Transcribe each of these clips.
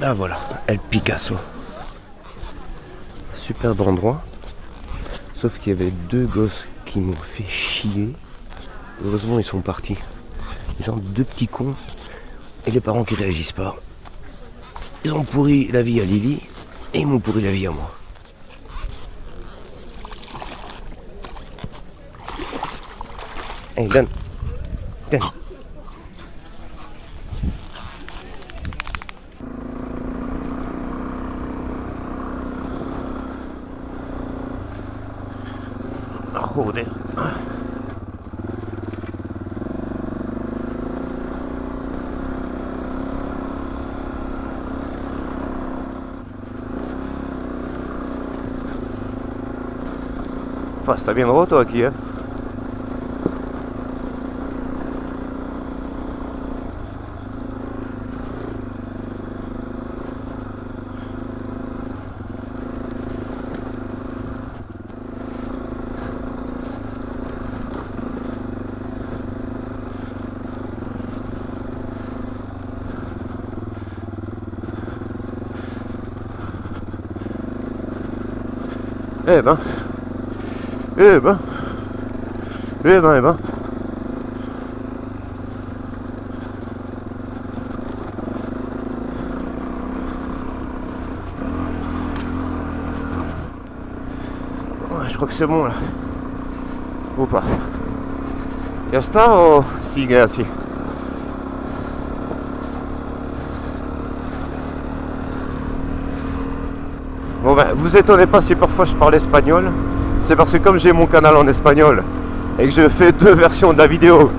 Ah voilà, El Picasso. Superbe endroit. Sauf qu'il y avait deux gosses qui m'ont fait chier. Heureusement ils sont partis. Genre deux petits cons. Et les parents qui réagissent pas. Ils ont pourri la vie à Lily. Et ils m'ont pourri la vie à moi. Hey, donne. Donne. Joder. Enfin, sta bien roto aquí, eh. Eh ben. Eh ben. Eh ben, eh ben. Ouais, je crois que c'est bon là. Ou pas. Ya sta o sigue así? Bon ben, vous étonnez pas si parfois je parle espagnol. C'est parce que comme j'ai mon canal en espagnol et que je fais deux versions de la vidéo,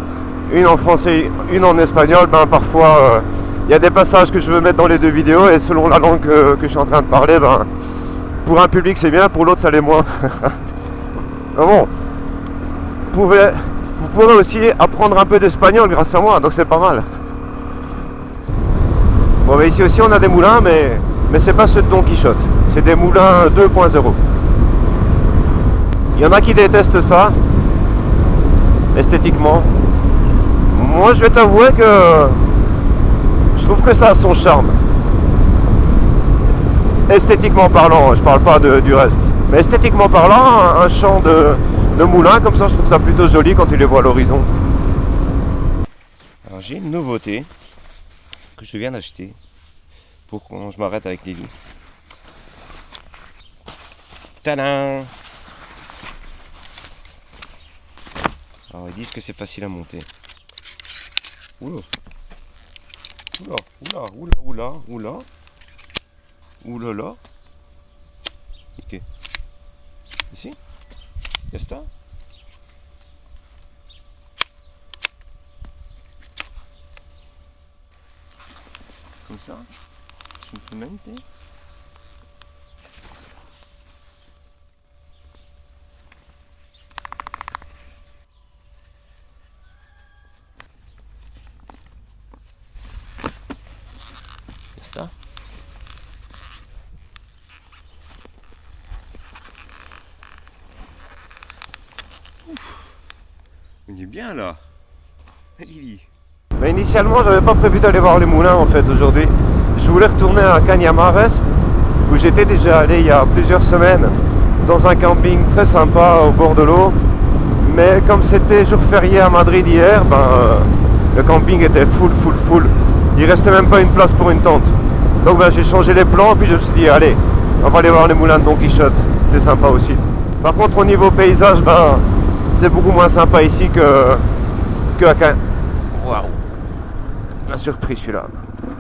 une en français, une en espagnol, ben parfois il y a des passages que je veux mettre dans les deux vidéos et selon la langue que je suis en train de parler, ben pour un public c'est bien, pour l'autre ça l'est moins. Mais bon, vous pourrez aussi apprendre un peu d'espagnol grâce à moi, donc c'est pas mal. Bon ben ici aussi on a des moulins, mais c'est pas ceux de Don Quichotte, c'est des moulins 2.0. Il y en a qui détestent ça, esthétiquement. Moi je vais t'avouer que je trouve que ça a son charme. Esthétiquement parlant, je parle pas du reste. Mais esthétiquement parlant, un champ de moulin comme ça, je trouve ça plutôt joli quand tu les vois à l'horizon. Alors j'ai une nouveauté que je viens d'acheter pour quand je m'arrête avec Lily. Tadam! Alors ils disent que c'est facile à monter. Oula. Oula, oula, oula, oula, oula. Oulala. Ok. Ici? Ya está? Comme ça? Simplemente. Ya está. On est bien là. Lily. Mais initialement, j'avais pas prévu d'aller voir les moulins en fait aujourd'hui. Je voulais retourner à Cañamares où j'étais déjà allé il y a plusieurs semaines dans un camping très sympa au bord de l'eau. Mais comme c'était jour férié à Madrid hier, le camping était full. Il restait même pas une place pour une tente. Donc j'ai changé les plans et puis je me suis dit allez, on va aller voir les moulins de Don Quichotte. C'est sympa aussi. Par contre au niveau paysage, c'est beaucoup moins sympa ici que à Cañamares. Waouh, la surprise celui-là.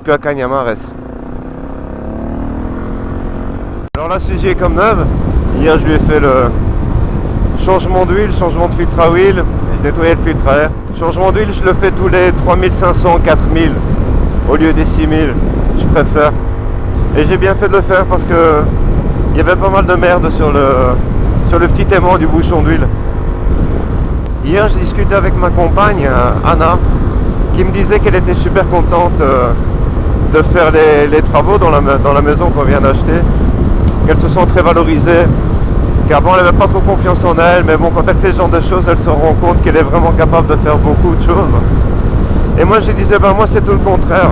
Que à Cañamares. Alors la CG est comme neuve. Hier je lui ai fait le changement d'huile, changement de filtre à huile, nettoyer le filtre à air. Changement d'huile je le fais tous les 3500-4000 au lieu des 6000. Je préfère. Et j'ai bien fait de le faire parce que il y avait pas mal de merde sur le petit aimant du bouchon d'huile. Hier, je discutais avec ma compagne, Anna, qui me disait qu'elle était super contente de faire les travaux dans la maison qu'on vient d'acheter, qu'elle se sent très valorisée, qu'avant elle n'avait pas trop confiance en elle, mais bon, quand elle fait ce genre de choses, elle se rend compte qu'elle est vraiment capable de faire beaucoup de choses. Et moi, je disais, moi c'est tout le contraire.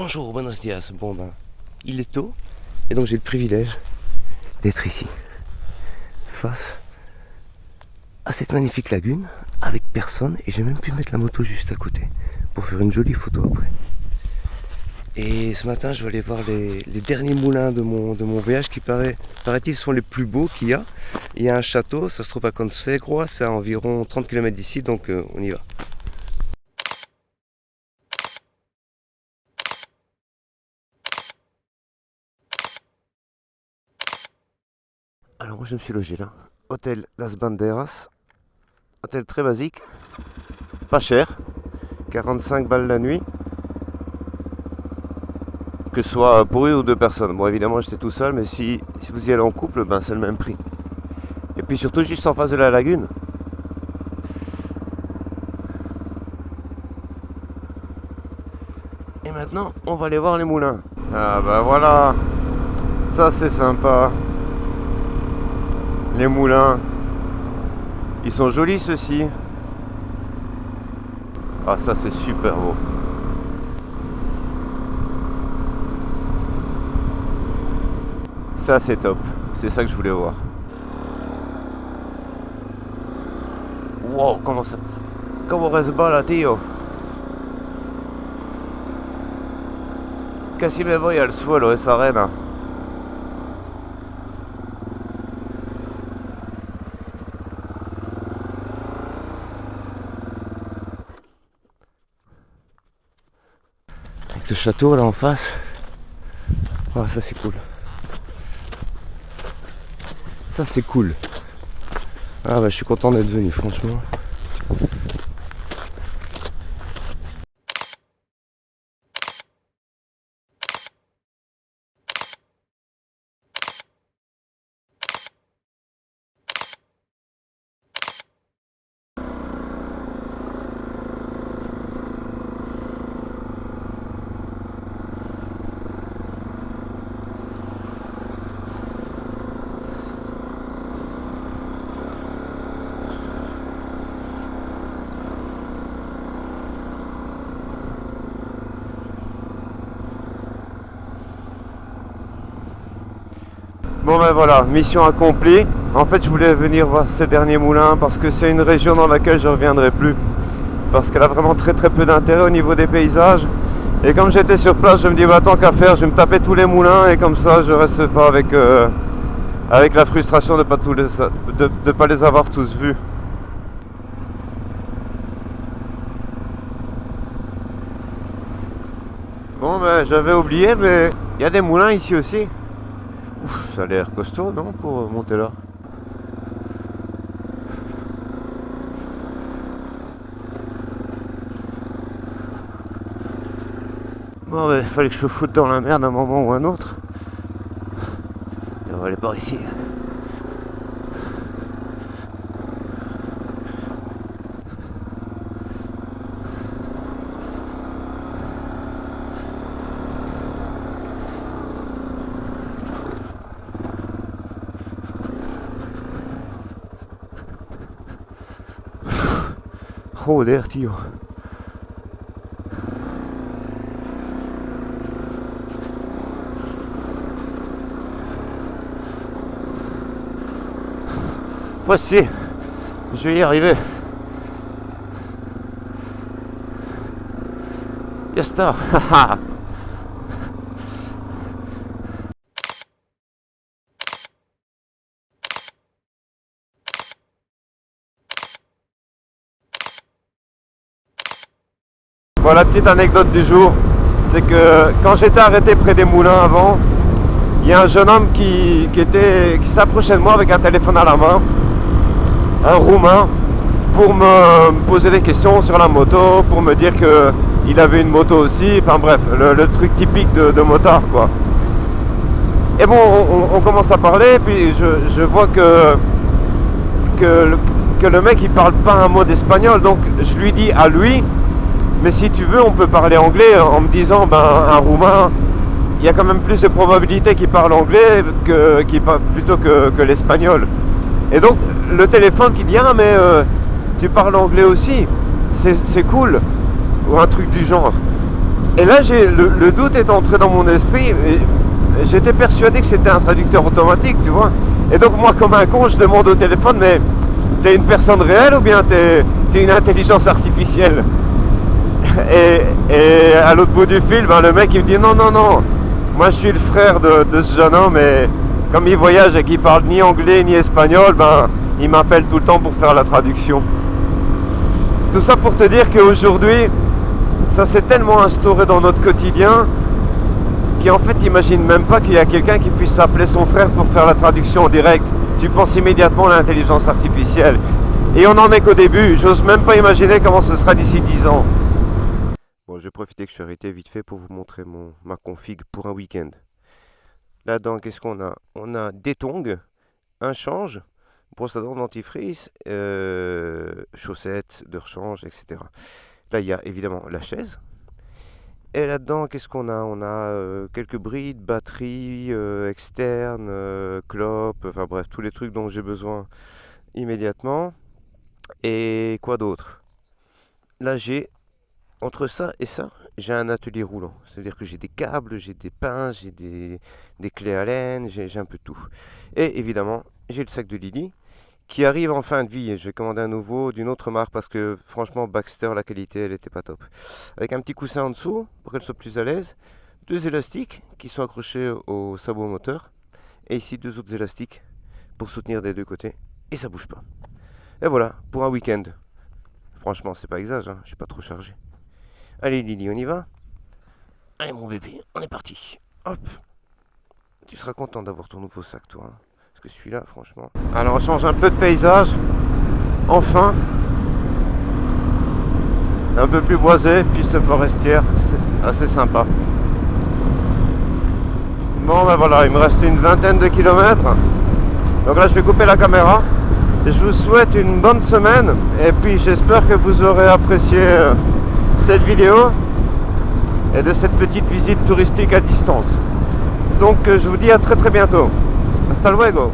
Bonjour, buenos dias. Bon ben, il est tôt et donc j'ai le privilège d'être ici, face à cette magnifique lagune, avec personne, et j'ai même pu mettre la moto juste à côté pour faire une jolie photo après. Et ce matin, je vais aller voir les derniers moulins de mon voyage qui paraît-il sont les plus beaux qu'il y a. Il y a un château, ça se trouve à Consegua, c'est à environ 30 km d'ici, donc on y va. Alors moi je me suis logé là, hôtel Las Banderas, hôtel très basique, pas cher, 45 balles la nuit, que ce soit pour une ou deux personnes. Bon évidemment j'étais tout seul, mais si vous y allez en couple, ben c'est le même prix. Et puis surtout juste en face de la lagune. Et maintenant on va aller voir les moulins. Ah ben voilà, ça c'est sympa. Les moulins, ils sont jolis ceux-ci. Ah ça c'est super beau. Ça c'est top, c'est ça que je voulais voir. Wow, comment resbala, tío. Casi me voy al suelo esa arena. Avec le château là en face. Oh, ça c'est cool. Ça c'est cool. Ah bah je suis content d'être venu franchement. Bon ben voilà, mission accomplie. En fait je voulais venir voir ces derniers moulins parce que c'est une région dans laquelle je ne reviendrai plus. Parce qu'elle a vraiment très peu d'intérêt au niveau des paysages. Et comme j'étais sur place, je me dis bah tant qu'à faire, je vais me taper tous les moulins et comme ça je reste pas avec la frustration de pas les avoir tous vus. Bon ben j'avais oublié, mais il y a des moulins ici aussi. Ouf, ça a l'air costaud, non, pour monter là. Bon, ben, il fallait que je me foute dans la merde à un moment ou un autre. Et on va aller par ici. Joder, tío. Pues si, je vais y arriver. Ya está. Bon, la petite anecdote du jour, c'est que quand j'étais arrêté près des moulins avant, il y a un jeune homme qui s'approchait de moi avec un téléphone à la main, un Roumain, pour me poser des questions sur la moto, pour me dire qu'il avait une moto aussi, enfin bref, le truc typique de motard quoi. Et bon, on commence à parler, puis je vois que le mec il parle pas un mot d'espagnol, donc je lui dis à lui, mais si tu veux on peut parler anglais, en me disant ben un Roumain, il y a quand même plus de probabilités qu'il parle anglais plutôt que l'espagnol. Et donc le téléphone qui dit ah mais tu parles anglais aussi, c'est cool, ou un truc du genre. Et là, le doute est entré dans mon esprit. Et j'étais persuadé que c'était un traducteur automatique, tu vois. Et donc moi, comme un con, je demande au téléphone, mais t'es une personne réelle ou bien t'es une intelligence artificielle? Et à l'autre bout du fil, ben, le mec il me dit non, moi je suis le frère de ce jeune homme et comme il voyage et qu'il parle ni anglais ni espagnol, ben, il m'appelle tout le temps pour faire la traduction. Tout ça pour te dire qu'aujourd'hui, ça s'est tellement instauré dans notre quotidien qu'en fait, t'imagines même pas qu'il y a quelqu'un qui puisse appeler son frère pour faire la traduction en direct. Tu penses immédiatement à l'intelligence artificielle. Et on n'en est qu'au début. J'ose même pas imaginer comment ce sera d'ici 10 ans. Bon, je vais profiter que je suis arrêté vite fait pour vous montrer ma config pour un week-end. Là-dedans, qu'est-ce qu'on a? On a des tongs, un change, brosse à dents, dentifrice, chaussettes de rechange, etc. Là, il y a évidemment la chaise. Et là-dedans, qu'est-ce qu'on a? On a quelques brides, batteries externes, clopes, enfin bref, tous les trucs dont j'ai besoin immédiatement. Et quoi d'autre? Là, entre ça et ça, j'ai un atelier roulant. C'est-à-dire que j'ai des câbles, j'ai des pinces, j'ai des clés à laine, j'ai un peu de tout. Et évidemment, j'ai le sac de Lily qui arrive en fin de vie. Et je vais commander un nouveau d'une autre marque parce que franchement, Baxter, la qualité, elle était pas top. Avec un petit coussin en dessous pour qu'elle soit plus à l'aise. 2 élastiques qui sont accrochés au sabot moteur. Et ici, 2 autres élastiques pour soutenir des 2 côtés. Et ça bouge pas. Et voilà, pour un week-end. Franchement, c'est pas exagère, hein, je suis pas trop chargé. Allez Lily, on y va? Allez mon bébé, on est parti. Hop. Tu seras content d'avoir ton nouveau sac, toi. Hein, parce que celui-là, franchement... Alors, on change un peu de paysage. Enfin. Un peu plus boisé, piste forestière. C'est assez sympa. Bon, ben voilà, il me reste une vingtaine de kilomètres. Donc là, je vais couper la caméra. Je vous souhaite une bonne semaine et puis j'espère que vous aurez apprécié cette vidéo et de cette petite visite touristique à distance. Donc je vous dis à très bientôt. Hasta luego.